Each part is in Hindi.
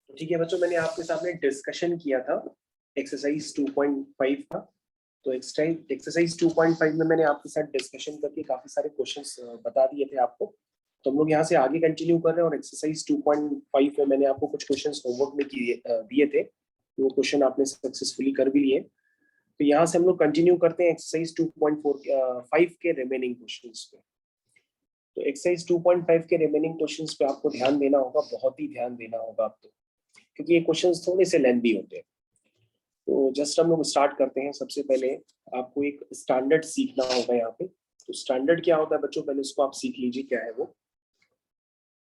तो ठीक है बच्चों, मैंने आपके सामने डिस्कशन किया था एक्सरसाइज 2.5 का। तो एक्सरसाइज 2.5 में मैंने आपके साथ डिस्कशन करके काफी सारे क्वेश्चंस बता दिए थे आपको। तो हम लोग यहाँ से आगे कंटिन्यू कर रहे हैं और एक्सरसाइज 2.5 में मैंने आपको कुछ क्वेश्चंस होमवर्क में दिए थे। वो क्वेश्चन आपने सक्सेसफुली कर भी लिए। तो यहाँ से हम लोग कंटिन्यू करते हैं एक्सरसाइज 2.5 के रिमेनिंग क्वेश्चंस पे। तो एक्सरसाइज 2.5 के रिमेनिंग क्वेश्चंस पे आपको ध्यान देना होगा, बहुत ही ध्यान देना होगा आपको, क्योंकि ये क्वेश्चंस थोड़े से लेंथी होते हैं। तो जस्ट हम लोग स्टार्ट करते हैं। सबसे पहले आपको एक स्टैंडर्ड सीखना होगा यहाँ पे। तो स्टैंडर्ड क्या होता है बच्चों, पहले उसको आप सीख लीजिए क्या है वो।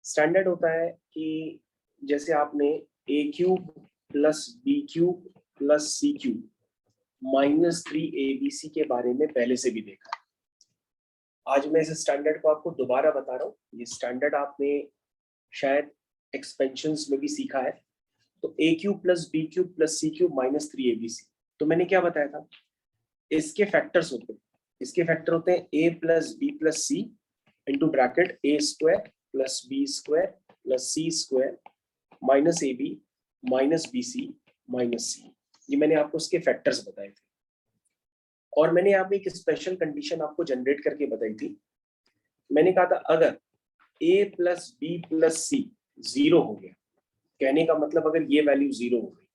स्टैंडर्ड होता है कि जैसे आपने a cube plus b cube plus c cube -3abc के बारे में पहले से भी देखा है। आज मैं इस स्टैंडर्ड को आपको दोबारा बता रहा हूँ। ये स्टैंडर्ड आपने शायद एक्सपेंशंस में भी सीखा है। तो a cube plus b cube plus c cube -3abc। तो मैंने क्या बताया था, इसके फैक्टर्स होते हैं। इसके फैक्टर होते हैं a plus B plus C into bracket A square plus B square plus C square minus a b minus b c minus c. ये मैंने आपको उसके फैक्टर्स बताए थे। और मैंने यहाँ पे एक स्पेशल कंडीशन आपको जनरेट करके बताई थी। मैंने कहा था अगर ए प्लस बी प्लस सी 0 हो गया, कहने का मतलब अगर ये वैल्यू 0 हो गई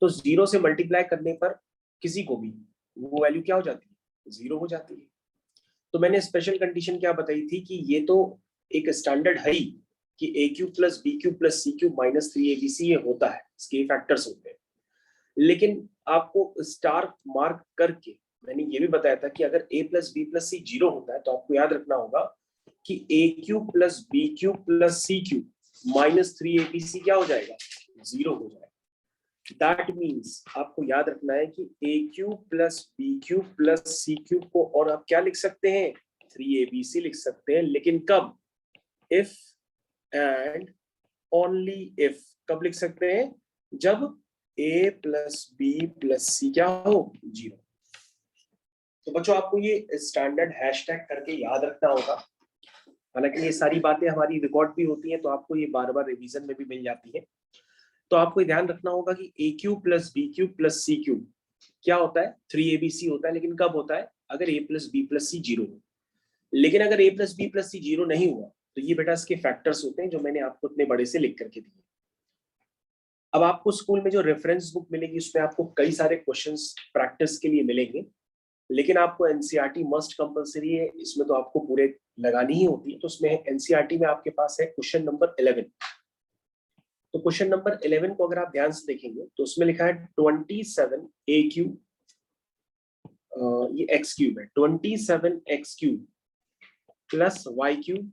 तो 0 से मल्टीप्लाई करने पर किसी को भी वो वैल्यू क्या हो जाती है, 0 हो जाती है। तो मैंने स्पेशल कंडीशन क्या बताई थी कि ये तो एक स्टैंडर्ड है ही कि a cube plus b cube plus c cube -3abc ये होता है, इसके फैक्टर्स होते हैं। लेकिन आपको स्टार मार्क करके मैंने ये भी बताया था कि अगर a plus B plus c 0 होता है तो आपको याद रखना होगा कि a cube plus b cube plus c cube -3abc क्या हो जाएगा, 0 हो जाएगा। दैट मीन्स आपको याद रखना है कि a cube plus b cube plus c cube को और आप क्या लिख सकते हैं, 3abc लिख सकते हैं। लेकिन कब, इफ एंड ओनली इफ। कब लिख सकते हैं, जब a प्लस बी प्लस सी क्या हो, 0। तो बच्चों आपको ये स्टैंडर्ड हैशटैग करके याद रखना होगा। हालांकि ये सारी बातें हमारी रिकॉर्ड भी होती हैं तो आपको ये बार बार रिवीजन में भी मिल जाती है। तो आपको ध्यान रखना होगा कि a cube plus b cube plus c cube क्या होता है, 3abc होता है। लेकिन कब होता है, अगर a plus B plus c 0 हो। लेकिन अगर a plus B plus c 0 नहीं हुआ तो ये बेटा इसके फैक्टर्स होते हैं जो मैंने आपको इतने बड़े से लिख करके दिए। अब आपको स्कूल में जो रेफरेंस बुक मिलेगी उसमें आपको कई सारे क्वेश्चंस प्रैक्टिस के लिए मिलेंगे। लेकिन आपको एनसीईआरटी मस्ट कंपलसरी है, इसमें तो आपको पूरे लगानी ही होती है। तो उसमें एनसीईआरटी में आपके पास है क्वेश्चन नंबर 11। तो क्वेश्चन नंबर 11 को अगर आप ध्यान से देखेंगे तो उसमें लिखा है 27 ए क्यूब, ये एक्स क्यूब है, 27 x cube plus y cube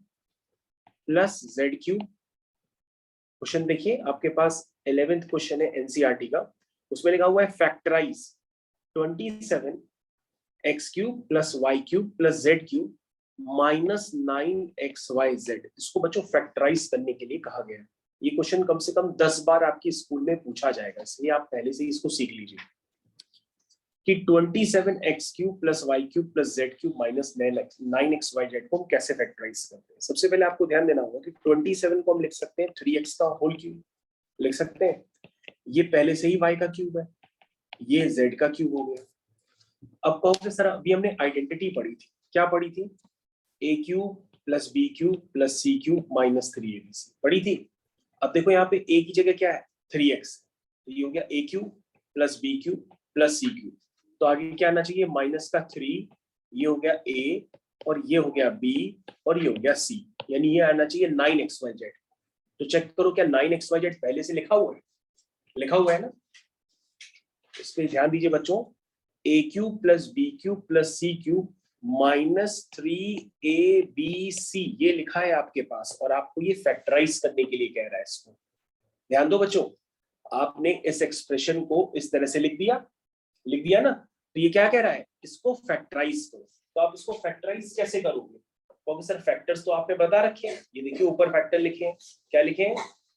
plus z cube. Question देखिए आपके पास 11th क्वेश्चन है एनसीईआरटी का। उसमें लिखा हुआ है factorise 27 x cube plus y cube plus z cube -9xyz। इसको बच्चों फैक्टराइज करने के लिए कहा गया है। ये क्वेश्चन कम से कम 10 बार आपकी स्कूल में पूछा जाएगा, इसलिए आप पहले से ही इसको सीख लीजिए कि 27 x cube plus y cube plus z cube -9xyz को हम कैसे फैक्टराइज करते हैं। सबसे पहले आपको ध्यान देना होगा कि 27 को हम लिख सकते हैं 3x का होल क्यूब लिख सकते हैं। ये पहले से ही y का क्यूब है, ये z का क्यूब हो गया। अब कहोगे सर अभी हमने आइडेंटिटी पढ़ी थी, क्या पढ़ी थी, a cube plus b cube plus c cube -3abc पढ़ी थी। अब देखो यहाँ पे a की जगह क्या है, 3x। तो ये हो गया a cube plus b cube plus c cube. तो आगे क्या आना चाहिए, -3, ये हो गया a और ये हो गया b और ये हो गया c, यानी ये आना चाहिए 9xyz। तो चेक करो क्या 9xyz पहले से लिखा हुआ है, लिखा हुआ है ना। इस पे ध्यान दीजिए बच्चों, a cube plus b cube plus c cube -3abc ये लिखा है आपके पास और आपको ये फैक्टराइज करने के लिए कह रहा है। इसको ध्यान दो बच्चों, आपने इस एक्सप्रेशन को इस तरह से लिख दिया ना। तो ये क्या कह रहा है, इसको फैक्टराइज करो। तो आप इसको फैक्टराइज कैसे करोगे, क्योंकि सर फैक्टर्स तो आपने बता रखे हैं। ये देखिए ऊपर फैक्टर लिखे हैं, क्या लिखे हैं,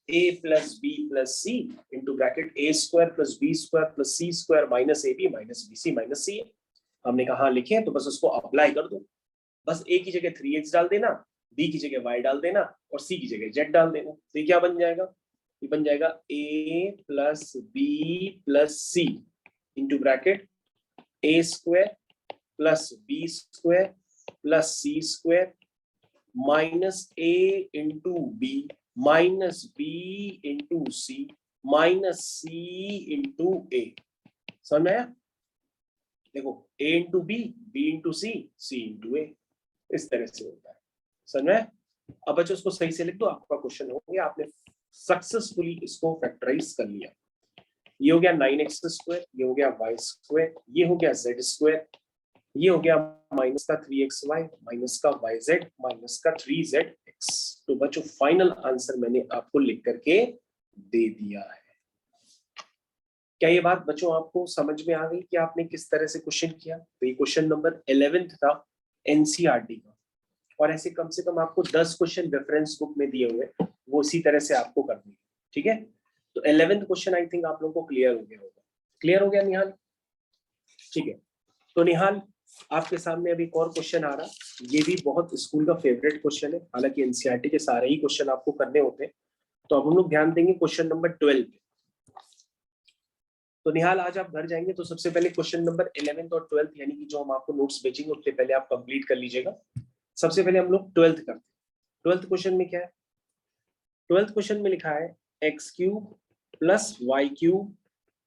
a plus B plus C into bracket A square plus B square plus C square minus a b minus b c minus c. हमने कहा लिखे हैं तो बस उसको अप्लाई कर दो। बस a की जगह 3x डाल देना, b की जगह y डाल देना और c की जगह z डाल देना। तो ये क्या बन जाएगा, ये बन जाएगा a plus B plus C into bracket A square plus B square plus C square minus A into B minus B into C minus C into A. समझ में आया? देखो a into B, B into C, C into A, इस तरह से होता है। समझ में? अब बच्चों उसको सही से लिख दो, आपका क्वेश्चन हो गया, आपने सक्सेसफुली इसको फैक्टराइज कर लिया। ये हो गया 9x स्क्वायर, ये हो गया y स्क्वायर, ये हो गया z स्क्वायर, ये हो गया माइनस का 3xy माइनस का yz माइनस का 3zx। तो बच्चों फाइनल आंसर मैंने आपको लिख करके दे दिया है। क्या ये बात बच्चों आपको समझ में आ गई कि आपने किस तरह से क्वेश्चन किया? तो ये क्वेश्चन नंबर 11th था एनसीईआरटी का, और ऐसे कम से कम आपको 10 क्वेश्चन रेफरेंस बुक में दिए हुए, वो इसी तरह से आपको करनी है। ठीक है, तो 11th क्वेश्चन आई थिंक आप लोगों को क्लियर हो गया होगा। क्लियर हो गया निहाल? ठीक है, तो निहाल आपके सामने अभी एक और क्वेश्चन आ रहा, ये भी बहुत स्कूल का फेवरेट क्वेश्चन है, हालांकि एनसीईआरटी के सारे ही क्वेश्चन आपको करने होते हैं। तो अब हम लोग ध्यान देंगे क्वेश्चन नंबर 12 पे। तो निहाल आज आप घर जाएंगे तो सबसे पहले क्वेश्चन नंबर 11th और 12th यानी कि जो हम आपको नोट्स भेजेंगे उससे पहले आप कंप्लीट कर लीजिएगा। सबसे पहले हम लोग 12th करते हैं। 12th क्वेश्चन में क्या है? 12th क्वेश्चन में लिखा है x cube plus y cube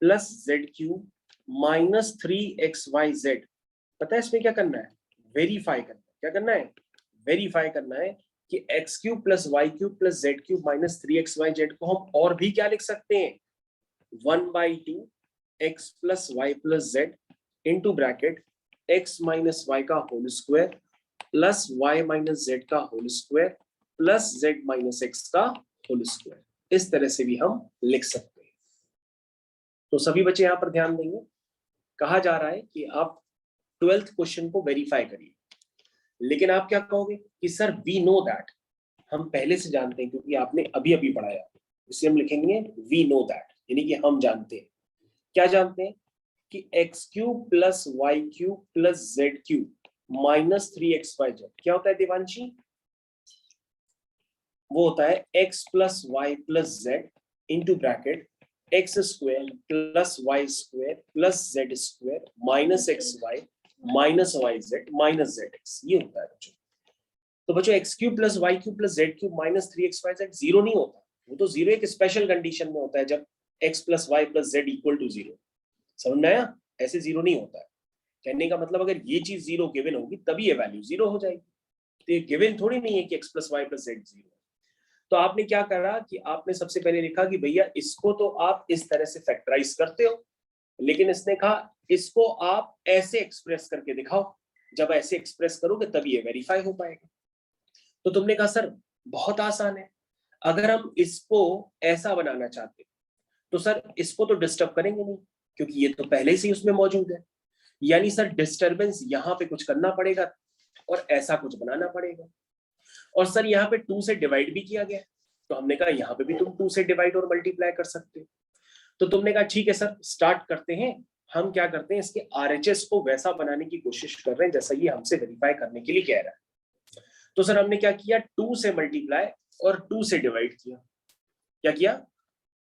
plus z cube minus 3xyz। पता है इसमें क्या करना है? वेरीफाई करना है। क्या करना है? वेरीफाई करना है कि x cube plus y cube plus z cube minus 3xyz को हम और भी क्या लिख सकते हैं? 1/2 x plus Y plus Z into bracket x minus Y का whole square plus y minus Z का whole square plus z minus x का होल स्क्वायर। इस तरह से भी हम लिख सकते हैं। तो सभी बच्चे यहां पर ध्यान देंगे, कहा जा रहा है कि आप 12th क्वेश्चन को वेरीफाई करिए, लेकिन आप क्या कहोगे कि सर वी नो दैट, हम पहले से जानते हैं क्योंकि आपने अभी अभी पढ़ाया, इसे हम लिखेंगे वी नो दैट, यानी कि हम जानते हैं। क्या जानते हैं? कि x cube plus y cube plus z cube minus 3xyz क्या होता है देवांशी? वो होता है x plus Y plus Z into bracket x square plus y square plus z square minus x y minus y z minus z x. ये होता है बच्चों। तो बच्चों x cube plus y cube plus z cube minus 3xyz zero नहीं होता, वो तो जीरो एक स्पेशल कंडीशन में होता है जब x plus Y plus z equal to zero. समझ में आया? ऐसे जीरो नहीं होता है। कहने का मतलब अगर ये चीज जीरो गिवन होगी तभी ये वैल्यू जीरो हो जाएगी, तो ये गिवन थोड़ी नहीं है कि x plus Y plus z zero. तो आपने क्या करा कि आपने सबसे पहले लिखा कि भैया इसको तो आप इस तरह से फैक्टराइज करते हो, लेकिन इसने कहा इसको आप ऐसे एक्सप्रेस करके दिखाओ, जब ऐसे एक्सप्रेस करोगे तभी ये वेरीफाई हो पाएगा। तो तुमने कहा सर बहुत आसान है, अगर हम इसको ऐसा बनाना चाहते तो सर इसको तो डिस्टर्ब करेंगे नहीं क्योंकि ये तो पहले से ही उसमें मौजूद है, यानी सर डिस्टर्बेंस यहाँ पे कुछ करना पड़ेगा और ऐसा कुछ बनाना पड़ेगा। और सर यहाँ पे 2 से डिवाइड भी किया गया, तो हमने कहा यहाँ पे भी तुम 2 से डिवाइड और मल्टीप्लाई कर सकते हो। तो तुमने कहा ठीक है सर स्टार्ट करते हैं, हम क्या करते हैं इसके आरएचएस को वैसा बनाने की कोशिश कर रहे हैं जैसा ये हमसे वेरीफाई करने के लिए कह रहा है। तो सर हमने क्या किया, 2 से मल्टीप्लाई और 2 से डिवाइड किया। क्या किया?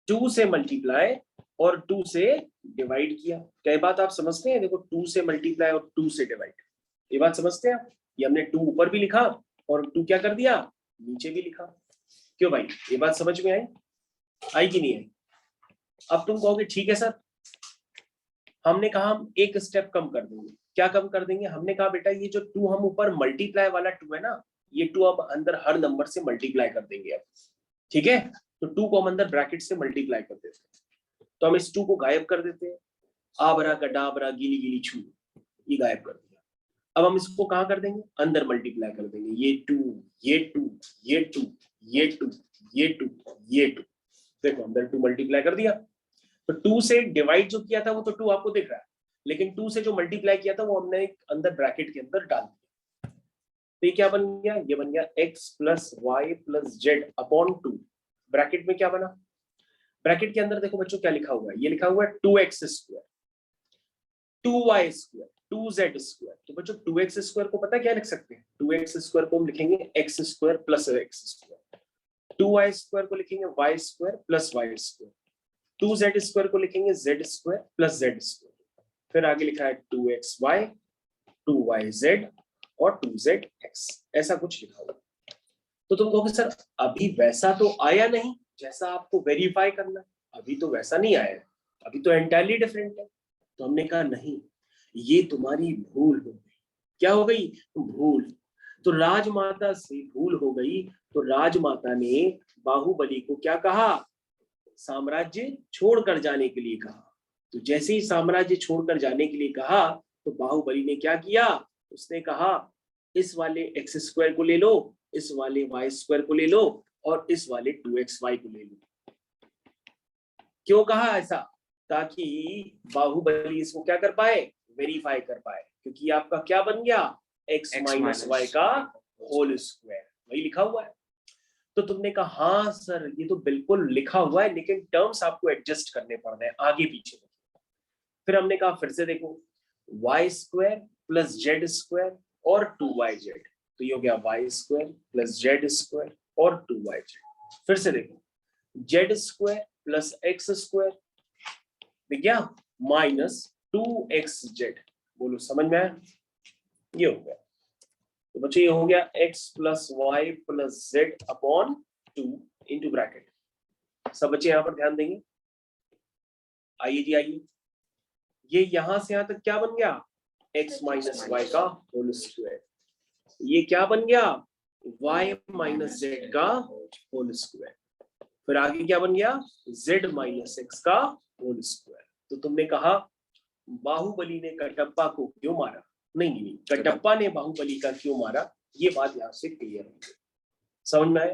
2 से मल्टीप्लाई और 2 से डिवाइड किया। क्या ये बात आप समझते हैं? देखो 2 से मल्टीप्लाई और 2 से डिवाइड, ये बात समझते हैं आप? ये हमने 2 ऊपर भी लिखा और 2 क्या कर दिया, नीचे भी लिखा। क्यों भाई, ये बात समझ में आई? आई कि नहीं आई? अब तुम कहोगे ठीक है सर, हमने कहा हम एक स्टेप कम कर देंगे। क्या कम कर देंगे? हमने कहा बेटा ये जो 2 हम ऊपर मल्टीप्लाई वाला 2 है ना, ये 2 अब अंदर हर नंबर से मल्टीप्लाई कर देंगे अब। ठीक है, तो 2 को हम अंदर ब्रैकेट से मल्टीप्लाई कर देते हैं। तो हम इस 2 को गायब कर देते हैं, आबरा कडाबरा गिली गिली छू, ये गायब कर दिया। अब हम इसको कहां कर देंगे? अंदर मल्टीप्लाई कर देंगे, ये 2 ये 2 ये 2 ये 2 ये 2 ये 2। देखो अंदर 2 मल्टीप्लाई कर दिया। तो 2 से डिवाइड जो किया था वो तो 2 आपको दिख रहा है, लेकिन 2 से जो मल्टीप्लाई किया था वो हमने एक अंदर ब्रैकेट के अंदर डाल दिया। तो ये क्या बन गया? ये बन गया x plus Y plus z upon 2। Bracket में क्या बना? ब्रैकेट के अंदर देखो बच्चों क्या लिखा हुआ है, ये लिखा हुआ है 2x square 2y square 2z square. तो बच्चों 2x स्क्वायर को पता क्या लिख सकते हैं? 2x स्क्वायर को हम लिखेंगे x square plus x square. 2y² को लिखेंगे y² प्लस y², 2z² को लिखेंगे z² प्लस z², फिर आगे लिखा है 2xy 2yz और 2zx, ऐसा कुछ लिखा हुआ। तो तुम कहोगे सर अभी वैसा तो आया नहीं जैसा आपको वेरीफाई करना है, अभी तो वैसा नहीं आया है, अभी तो एंटायरली डिफरेंट है। तो हमने कहा नहीं, ये तुम्हारी भूल हो गई। क्या हो गई? भूल। तो राजमाता से भूल हो गई, तो राजमाता ने बाहुबली को क्या कहा? साम्राज्य छोड़कर जाने के लिए कहा। तो जैसे ही साम्राज्य छोड़कर जाने के लिए कहा, तो बाहुबली ने क्या किया? उसने कहा इस वाले x² को ले लो, इस वाले y² को ले लो और इस वाले 2xy को ले लो। क्यों कहा ऐसा? ताकि बाहुबली इसको क्या कर पाए? वेरीफाई कर पाए, क्योंकि आपका क्या बन गया? x माइनस वाई का होल स्क्वायर, वही लिखा हुआ है। तो तुमने कहा हाँ सर ये तो बिल्कुल लिखा हुआ है, लेकिन टर्म्स आपको एडजस्ट करने पड़ रहे हैं आगे पीछे। फिर हमने कहा फिर से देखो, y² प्लस z² और 2yz, तो ये हो गया y² प्लस z² और 2yz। फिर से देखो, z² प्लस x² दिख गया माइनस 2xz। बोलो समझ में आया? ये हो गया। तो बच्चों ये हो गया x plus Y plus z upon 2 into bracket. सब बच्चे यहां पर ध्यान देंगे। आइए जी आइए, ये यहां से यहां तक क्या बन गया? x माइनस वाई का होल स्क्वायर। ये क्या बन गया? y माइनस जेड का होल स्क्वायर। फिर आगे क्या बन गया? z माइनस एक्स का होल स्क्वायर। तो तुमने कहा बाहुबली ने कटप्पा को क्यों मारा? नहीं, कटप्पा ने बाहुबली का क्यों मारा, ये बात यहां से क्लियर हो गई। समझ में आया?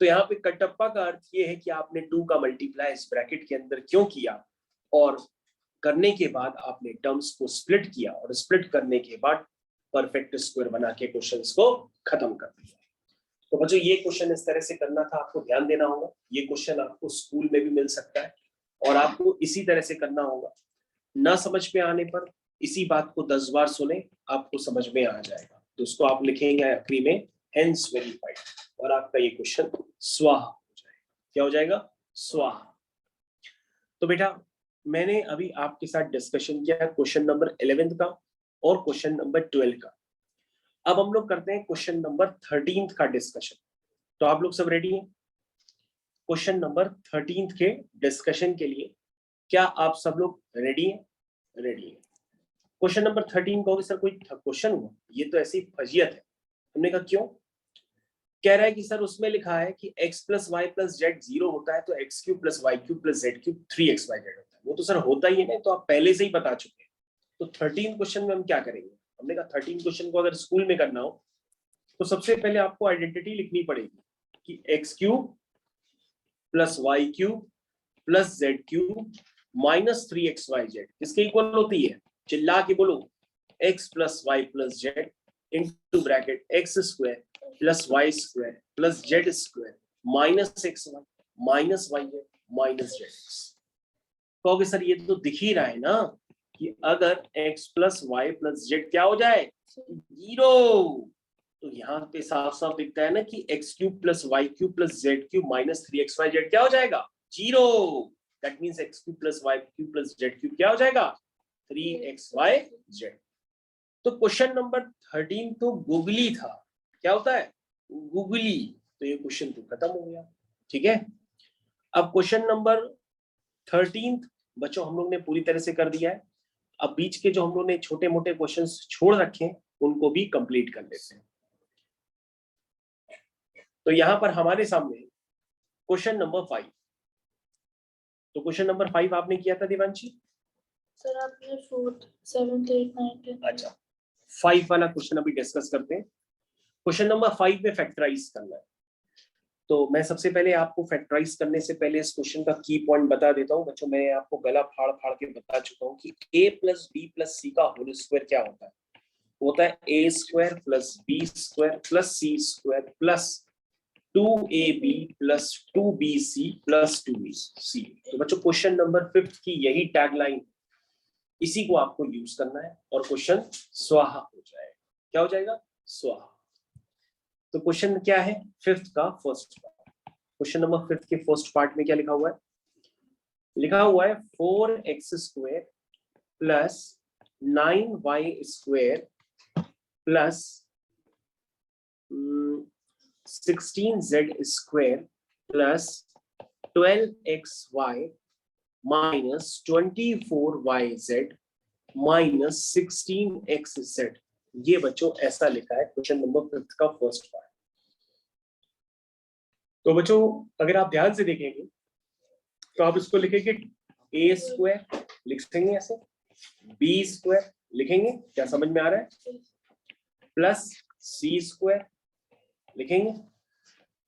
तो यहाँ पे कटप्पा का अर्थ ये है कि आपने 2 का मल्टीप्लाई इस ब्रैकेट के अंदर क्यों किया, और करने के बाद आपने टर्म्स को स्प्लिट किया, और स्प्लिट करने के बाद परफेक्ट स्क्वायर बना के क्वेश्चंस को खत्म कर दिया। तो बच्चों ये क्वेश्चन इस तरह से करना था, आपको ध्यान देना होगा। ये क्वेश्चन आपको स्कूल में भी मिल सकता है, और आपको इसी तरह से करना होगा। ना समझ में आने पर इसी बात को 10 बार सुने, आपको समझ में आ जाएगा। तो उसको आप लिखेंगे आखिरी में हेंस वेरीफाइड, और आपका ये क्वेश्चन स्वाहा हो जाएगा। क्या हो जाएगा? स्वाहा। तो बेटा मैंने अभी आपके साथ डिस्कशन किया क्वेश्चन नंबर 11 का और क्वेश्चन नंबर 12 का। अब हम लोग करते हैं क्वेश्चन नंबर 13 का डिस्कशन। तो आप लोग सब रेडी हैं क्वेश्चन नंबर 13 के डिस्कशन के लिए? क्या आप सब लोग रेडी हैं? रेडी है। क्वेश्चन नंबर 13 कहोगे सर कोई क्वेश्चन हुआ? ये तो ऐसी फजीयत है। हमने कहा क्यों? कह रहा है कि सर उसमें लिखा है कि x plus Y plus z 0 होता है, तो x³ plus y³ plus z³ 3xyz होता है। वो तो सर होता ही है ना, तो आप पहले से ही बता चुके हैं। तो 13 क्वेश्चन में हम क्या करेंगे? हमने कहा 13 क्वेश्चन को अगर स्कूल में करना हो तो सबसे पहले आपको आइडेंटिटी लिखनी पड़ेगी कि x³ plus y³ plus z³ minus 3xyz किसके इक्वल होती है? चिल्ला के बोलो, x plus Y plus Z into bracket x² plus y² plus z² minus xy minus yz minus zx। कहोगे सर ये तो दिख ही रहा है ना कि अगर x plus Y plus z क्या हो जाए? 0। तो यहाँ पे साफ साफ दिखता है ना कि x³ plus y³ plus z³ minus 3xyz क्या हो जाएगा? 0। That means x³ plus y³ plus z³ क्या हो जाएगा? 3xyz। तो क्वेश्चन नंबर 13 तो गूगली था। क्या होता है? गूगली। तो ये क्वेश्चन तो खत्म हो गया। ठीक है, अब क्वेश्चन नंबर 13 बच्चों हम लोग ने पूरी तरह से कर दिया है। अब बीच के जो हम लोग ने छोटे मोटे क्वेश्चंस छोड़ रखे हैं उनको भी कंप्लीट कर लेते हैं। तो यहां पर हमारे सामने क्वेश्चन नंबर 5। तो क्वेश्चन नंबर 5 आपने किया था दिवांशी? सर आपने 4th 7th 8th 9th। अच्छा, 5 वाला क्वेश्चन अभी डिस्कस करते हैं। क्वेश्चन नंबर 5 में फैक्टराइज करना है। तो मैं सबसे पहले आपको फैक्टराइज करने से पहले इस क्वेश्चन का की पॉइंट बता देता हूं। बच्चों मैं आपको गला फाड़ फाड़ के बता चुका हूं कि a plus B plus c का होल स्क्वायर क्या होता है? होता है a² plus b² plus c² plus 2ab plus 2bc plus 2c। तो बच्चों क्वेश्चन नंबर 5 की यही टैगलाइन, इसी को आपको यूज करना है और क्वेश्चन स्वाहा हो जाएगा। क्या हो जाएगा? स्वाहा। तो क्वेश्चन क्या है? 5th का फर्स्ट पार्ट। क्वेश्चन नंबर 5 के फर्स्ट पार्ट में क्या लिखा हुआ है? लिखा हुआ है 4x square plus 9y square plus 16z square plus 12xy minus 24yz minus 16xz। ये बच्चों ऐसा लिखा है क्वेश्चन नंबर 5 का फर्स्ट पार्ट। तो बच्चों अगर आप ध्यान से देखेंगे तो आप इसको लिखेंगे a स्क्वायर लिखेंगे, ऐसे b स्क्वायर लिखेंगे, क्या समझ में आ रहा है? प्लस c स्क्वायर लिखेंगे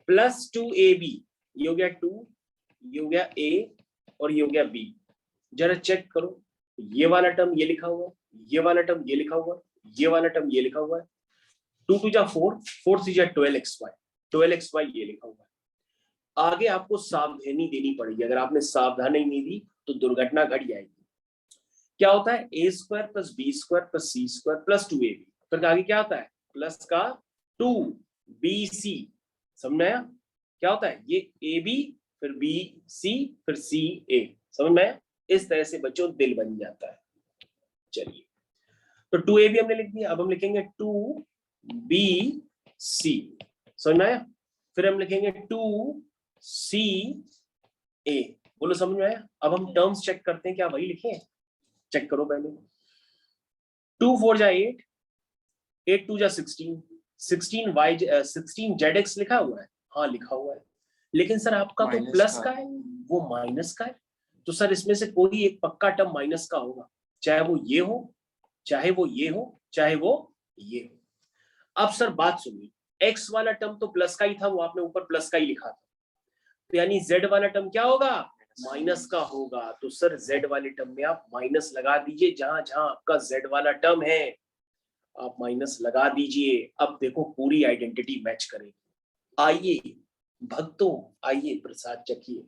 प्लस 2ab, ये हो गया 2, ये हो गया a और ये हो गया b। जरा चेक करो, ये वाला टर्म ये लिखा हुआ है, ये वाला टर्म ये लिखा हुआ है, ये वाला टर्म ये लिखा हुआ है। 2 2 जा 4, 4 3 जा 12xy, 12xy ये लिखा हुआ है। आगे आपको सावधानी देनी पड़ेगी, अगर आपने सावधानी नहीं दी तो दुर्घटना घट जाएगी। क्या होता है? a square plus b square plus c square plus 2ab, फिर आगे क्या होता है? प्लस का 2bc। समझ में आया? क्या होता है? ये ab फिर bc फिर ca, समझ में आया? इस तरह से बच्चों दिल बन जाता है। चलिए, तो 2ab हमने लिख दिया, अब हम लिखेंगे 2bc, समझ में आया? फिर हम लिखेंगे 2ca, बोलो समझ में आया? अब हम टर्म्स चेक करते हैं, क्या वही लिखे? चेक करो पहले। 2 4 जा 8, 8 2 जा 16, 16 zx लिखा हुआ है, हाँ लिखा हुआ है, लेकिन सर आपका तो प्लस का है, वो माइनस का है। तो सर इसमें से कोई एक पक्का टर्म माइनस का होगा, चाहे वो ये हो, चाहे वो ये हो, चाहे वो ये हो। अब सर बात सुनिए, x वाला टर्म तो प्लस का ही था, वो आपने ऊपर प्लस का ही लिखा था, तो यानी z वाला टर्म क्या होगा? माइनस का होगा। तो सर z वाले टर्म में आप माइनस लगा दीजिए, जहां जहां आपका z वाला टर्म है आप माइनस लगा दीजिए। अब देखो पूरी आइडेंटिटी मैच करेगी। आइए भक्तों, आइए प्रसाद चखिए।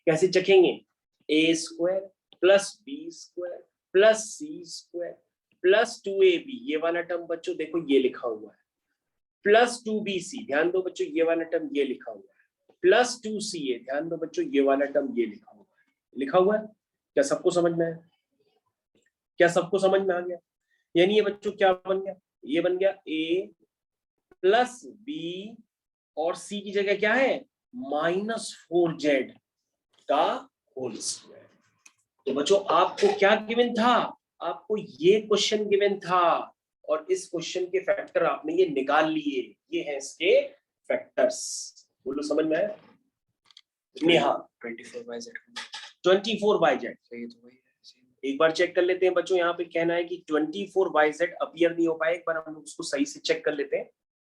कैसे चखेंगे? a square plus b square plus c square plus 2ab, ये वाला टर्म बच्चों देखो ये लिखा हुआ है, प्लस 2bc, ध्यान दो बच्चों ये वाला टर्म ये लिखा हुआ है, प्लस 2ca, ध्यान दो बच्चों ये वाला टर्म ये लिखा हुआ है। लिखा हुआ है? क्या सबको समझ में आया? क्या सबको समझ में आ गया? यानी ये बच्चों क्या बन गया? ये बन गया a प्लस b और c की जगह क्या है? -4z का होल स्क्वायर। तो बच्चों आपको क्या गिवन था? आपको ये क्वेश्चन गिवन था, और इस क्वेश्चन के फैक्टर आपने ये निकाल लिए, ये हैं इसके फैक्टर्स। बोलो समझ में आया? नेहा 24/z 24/z, सही तो वही है। एक बार चेक कर लेते हैं बच्चों। यहाँ पे कहना है कि 24/z अपीयर नहीं हो पाए, एक बार हम उसको सही से चेक कर लेते हैं।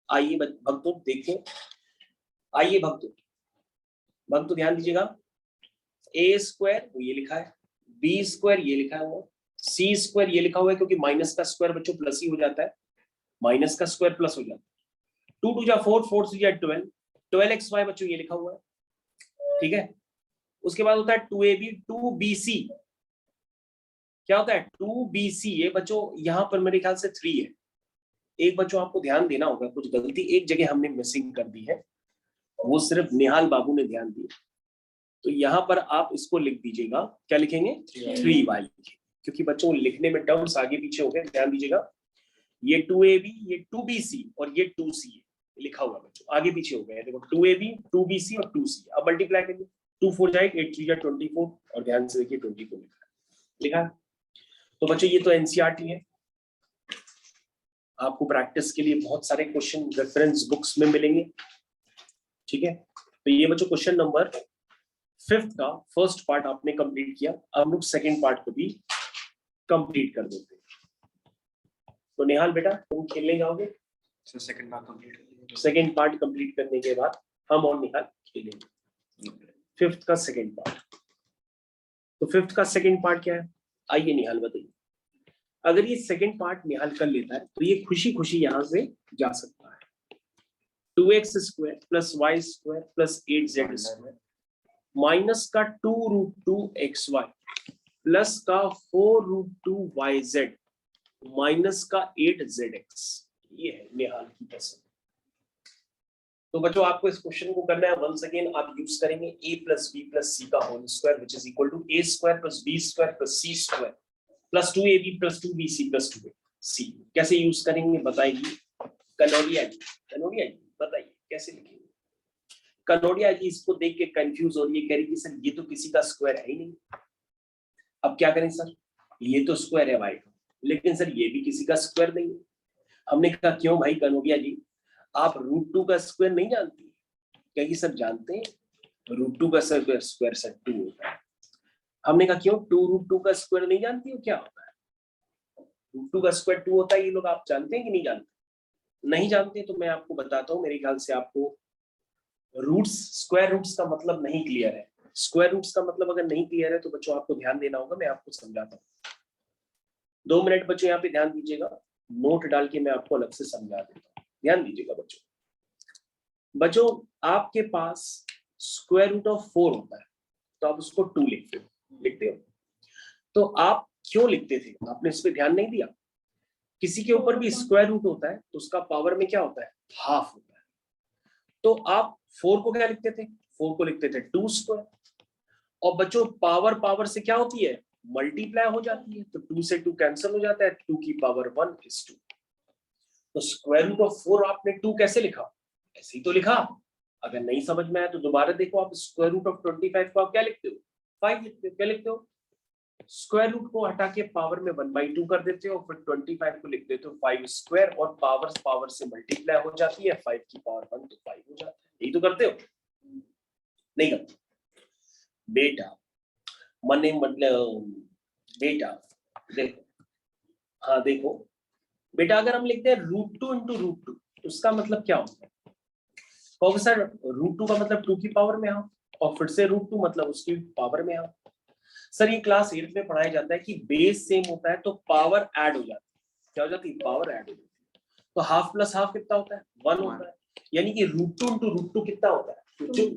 आइए भक्तों देखें, आइए भक्तों ध्यान दीजिएगा। a स्क्वायर वो ये लिखा है, b स्क्वायर ये लिखा है, वो c स्क्वायर ये लिखा हुआ है, क्योंकि माइनस का स्क्वायर बच्चों प्लस ही हो जाता है, माइनस का स्क्वायर प्लस हो जाता है। 2 2 जा 4, 4 3 जा 12, 12xy बच्चों ये लिखा हुआ है, ठीक है। उसके बाद होता है 2ab 2bc, क्या होता है? 2bc, ये बच्चों यहाँ पर मेरे ख्याल से 3 है। एक बच्चों आपको ध्यान देना होगा, कुछ गलती एक जगह हमने मिसिंग कर दी है, वो सिर्फ निहाल बाबू ने ध्यान दिया। तो यहाँ पर आप इसको लिख दीजिएगा, क्या लिखेंगे? 3y लिखेंगे, क्योंकि बच्चों लिखने में टर्म्स आगे पीछे हो गए, ध्यान दीजिएगा। ये 2ab, ये 2bc और ये 2c लिखा हुआ बच्चों, आगे पीछे हो गए। देखो 2ab 2bc और 2c, अब मल्टीप्लाई करिए, 2 4 जा 8, 8 3 जा 24, और ध्यान से देखिए 24 लिखा है। तो बच्चों ये तो एनसीईआरटी है, आपको प्रैक्टिस के लिए बहुत सारे क्वेश्चन रेफरेंस बुक्स में मिलेंगे, ठीक है। तो ये बच्चों क्वेश्चन नंबर 5 का फर्स्ट पार्ट आपने कंप्लीट किया। अब हम लोग सेकंड पार्ट को भी कंप्लीट कर देते हैं। तो निहाल बेटा तुम खेलने जाओगे? सो सेकंड पार्ट कंप्लीट कर लिया। सेकंड पार्ट कंप्लीट करने के बाद हम और निहाल खेलेंगे 5th का सेकंड पार्ट। तो 5th का सेकंड पार्ट क्या है? आइए निहाल बताइए। अगर ये सेकंड पार्ट निहाल कर लेता है तो ये खुशी खुशी यहां से जा सकता है। 2x square plus y square plus 8z square minus का 2√2xy प्लस का 4√2yz माइनस का 8zx, ये है निहाल की पसंद। तो बच्चों आपको इस क्वेश्चन को करना है, वंस अगेन आप यूज करेंगे a plus B plus c का whole square which is equal to a square plus B square plus C square plus 2ab plus 2bc plus 2c। कैसे यूज करेंगे बताएगी कनोडिया जी। कनोडिया जी बताइए कैसे लिखेंगे? कनोडिया जी इसको देख के कंफ्यूज हो रही है, कह रही कि सर ये तो किसी का स्क्वायर है ही नहीं, अब क्या करें सर? ये तो स्क्वायर है भाई, लेकिन सर ये भी किसी का स्क्वायर नहीं है। हमने कहा क्यों भाई कनोडिया जी, आप √2 का स्क्वायर नहीं जानती? कहेगी सर जानते हैं, √2 का स्क्वायर सर 2 होता है। हमने कहा क्यों 2√2 का स्क्वायर नहीं जानती हो? क्या होता है √2 का स्क्वायर 2 होता है, ये लोग आप जानते हैं कि नहीं जानते? नहीं जानते तो मैं आपको बताता हूँ, मेरे ख्याल से आपको रूट्स स्क्वायर रूट्स का मतलब नहीं क्लियर है। स्क्वायर रूट्स का मतलब अगर नहीं क्लियर है तो बच्चों आपको ध्यान देना होगा, मैं आपको समझाता हूँ। 2 मिनट बच्चों यहाँ पे ध्यान दीजिएगा, नोट डाल के मैं आपको अलग से समझा देता हूँ, ध्यान दीजिएगा बच्चों। बच्चों आपके पास स्क्वायर रूट ऑफ 4 होता है तो आप उसको 2 लिखते हो। तो आप क्यों लिखते थे? आपने इस पे ध्यान नहीं दिया। किसी के ऊपर भी स्क्वायर रूट होता है तो उसका पावर में क्या होता है? हाफ होता है। तो आप 4 को क्या लिखते थे? 4 को लिखते थे 2 स्क्वायर। और बच्चों पावर पावर से क्या होती है? मल्टीप्लाई हो जाती है, तो 2 से 2 कैंसिल हो जाता है, 2 की पावर 1 इज 2। तो स्क्वायर रूट ऑफ 4 आपने 2 कैसे लिखा? ऐसे ही तो लिखा। अगर नहीं समझ में आया तो दोबारा देखो, आप स्क्वायर रूट ऑफ 25 को आप क्या लिखते हो? 5 लिखते हो। क्या लिखते हो? स्क्वायर रूट को हटा के पावर में 1/2 कर देते हो, फिर 25 को लिख देते हो 5 स्क्वायर, और पावर पावर से मल्टीप्लाई हो जाती है, 5 की पावर 1 तो 5 हो जाता है। यही तो करते हो? नहीं करते बेटा, मने मतलब बेटा देखो, हाँ देखो बेटा, अगर हम लिखते हैं √2 इंटू √2 तो उसका मतलब क्या होता है? कहोगे सर √2 का मतलब 2 की पावर में हाफ, और फिर से √2 मतलब उसकी पावर में हाफ। सर ये क्लास 8 में पढ़ाया जाता है कि बेस सेम होता है तो पावर ऐड हो जाती है। क्या हो जाती है? पावर ऐड हो जाती है। तो हाफ प्लस हाफ कितना होता है? 1 होता है। यानी कि √2 इंटू √2 कितना होता है? 2।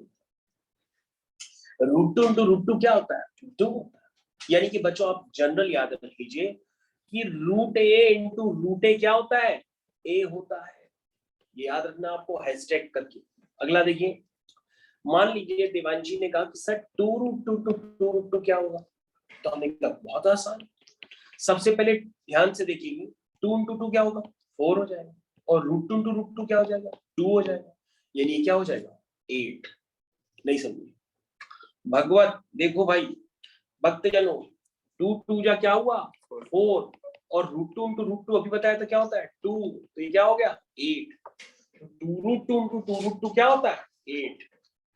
√2 इंटू √2 क्या होता है? 2 होता है। यानी कि बच्चों आप जनरल याद रख लीजिए कि √a इंटू √a क्या होता है? a होता है। ये याद रखना आपको हैशटैग करके। अगला देखिए, मान लीजिए देवांशी ने कहा कि सर 2√2 क्या होगा? तो हमने कहा बहुत आसान, सबसे पहले ध्यान से देखिए 2 इंटू 2 क्या होगा? 4 हो जाएगा, और √2 इंटू √2 क्या हो जाएगा? 2 हो जाएगा, यानी क्या हो जाएगा? 8। नहीं समझे भगवत? देखो भाई भक्त जनों, 2 2 जा क्या हुआ? 4, और √2 इंटू √2 अभी बताया था क्या होता है? 2, तो ये क्या हो गया? 8। 2√2 इंटू 2√2 क्या होता है? 8।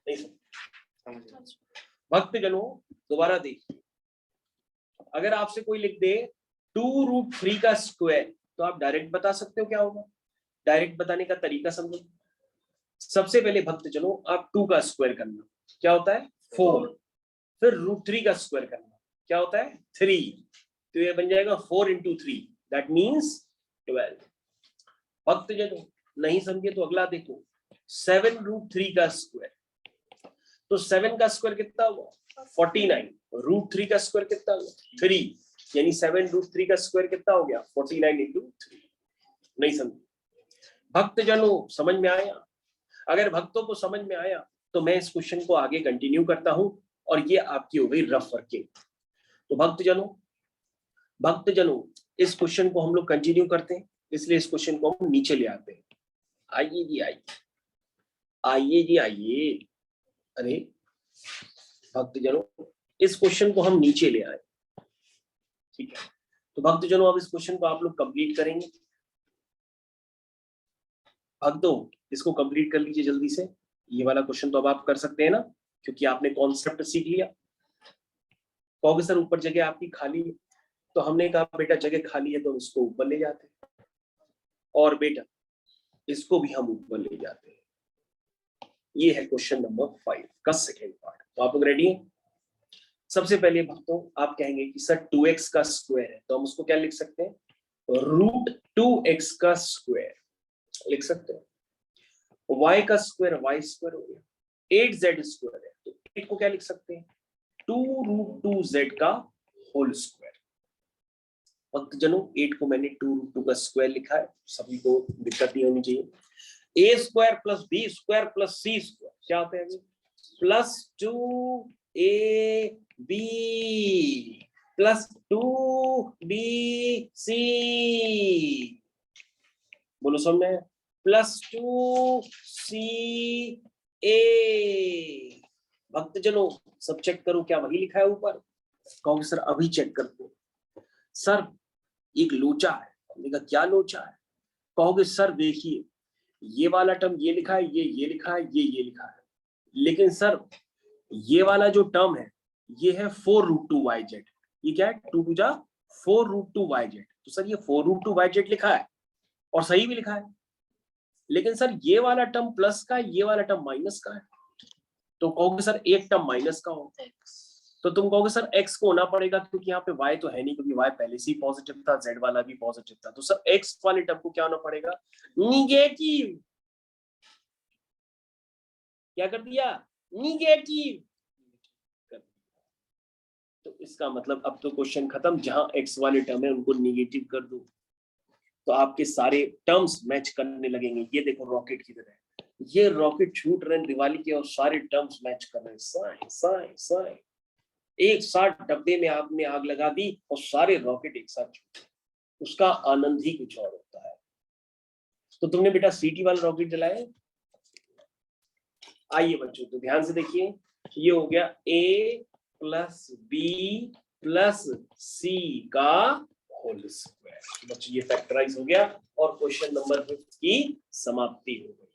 नहीं समझे भक्त जनों? दोबारा देखिए, अगर आपसे कोई लिख दे 2√3 का स्क्वायर तो आप डायरेक्ट बता सकते हो क्या होगा? डायरेक्ट बताने का तरीका समझो। सबसे पहले भक्त जनों आप 2 का स्क्वायर करना, क्या होता है? 4। फिर √3 का स्क्वायर करना, क्या होता है? 3। तो ये बन जाएगा 4 इंटू 3, दैट मीन्स 12। भक्त जनों नहीं समझे तो अगला देखो, 7√3 का स्क्वायर, तो 7 का स्क्वायर कितना हुआ? 49। √3 का स्क्वायर कितना हुआ? 3, यानी 7√3 का स्क्वायर कितना हो गया? 49 इंटू 3। नहीं समझे भक्त जनों? समझ में आया? अगर भक्तों को समझ में आया तो मैं इस क्वेश्चन को आगे कंटिन्यू करता हूं, और ये आपकी हो गई रफ वर्किंग। तो भक्त जनों इस क्वेश्चन को हम लोग कंटिन्यू करते हैं, इसलिए इस क्वेश्चन को हम नीचे ले आते हैं। आइए जी आइए, आइए जी आइए। अरे भक्त जनों इस क्वेश्चन को हम नीचे ले आए, ठीक है? तो भक्त जनों अब इस क्वेश्चन को आप लोग कंप्लीट करेंगे। भक्तों इसको कंप्लीट कर लीजिए जल्दी से। ये वाला क्वेश्चन तो अब आप कर सकते हैं ना, क्योंकि आपने कॉन्सेप्ट सीख लिया। कहोगे सर ऊपर जगह आपकी खाली है, तो हमने कहा बेटा जगह खाली है तो इसको ऊपर ले जाते हैं, और बेटा इसको भी हम ऊपर ले जाते हैं। ये है क्वेश्चन नंबर 5 का सेकेंड पार्ट। तो आप लोग रेडी हैं? सबसे पहले भक्तों आप कहेंगे कि सर 2x का स्क्वायर है, तो हम उसको क्या लिख सकते हैं? √2x का स्क्वायर लिख सकते हैं। y का स्क्वायर y स्क्वायर हो गया। 8z स्क्वायर है, तो 8 को क्या लिख सकते हैं? 2√2z का होल स्क्वायर। भक्त जनों 8 को मैंने 2√2 का स्क्वायर लिखा है, सभी को दिक्कत नहीं होनी चाहिए। A square plus B square plus C square क्या होता है प्लस 2ab प्लस 2bc। बोलो समझ में प्लस 2ca। भक्तजनों सब चेक करो क्या वही लिखा है ऊपर। कहोगे सर अभी चेक करते सर एक लोचा है। हमने कहा क्या लोचा है। कहोगे सर देखिए ये वाला टर्म ये लिखा है ये लिखा है ये लिखा है लेकिन सर ये वाला जो टर्म है ये है 4√2yz। ये क्या है 2 टू जा 4√2yz। तो सर ये 4√2yz लिखा है और सही भी लिखा है लेकिन सर ये वाला टर्म प्लस का है ये वाला टर्म माइनस का है। तो कहोगे सर एक टर्म माइनस का हो तो तुम कहोगे सर x को होना पड़ेगा क्योंकि यहाँ पे y तो है नहीं क्योंकि y पहले से ही पॉजिटिव था z वाला भी पॉजिटिव था। तो सर x वाले टर्म को क्या होना पड़ेगा निगेटिव। क्या कर दिया निगेटिव। तो इसका मतलब अब तो क्वेश्चन खत्म। जहां x वाले टर्म है उनको निगेटिव कर दो तो आपके सारे टर्म्स मैच करने लगेंगे। ये देखो रॉकेट की तरह ये रॉकेट छूट रहे हैं दिवाली के और सारे टर्म्स मैच कर रहे हैं साइन साइन साइन। एक साथ डब्बे में आपने आग लगा दी और सारे रॉकेट एक साथ छूटे उसका आनंद ही कुछ और होता है। तो तुमने बेटा सीटी वाला रॉकेट जलाया। आइए बच्चों तो ध्यान से देखिए ये हो गया a plus B plus c का होल स्क्वायर। बच्चों ये फैक्टराइज हो गया और क्वेश्चन नंबर 5 की समाप्ति हो गई।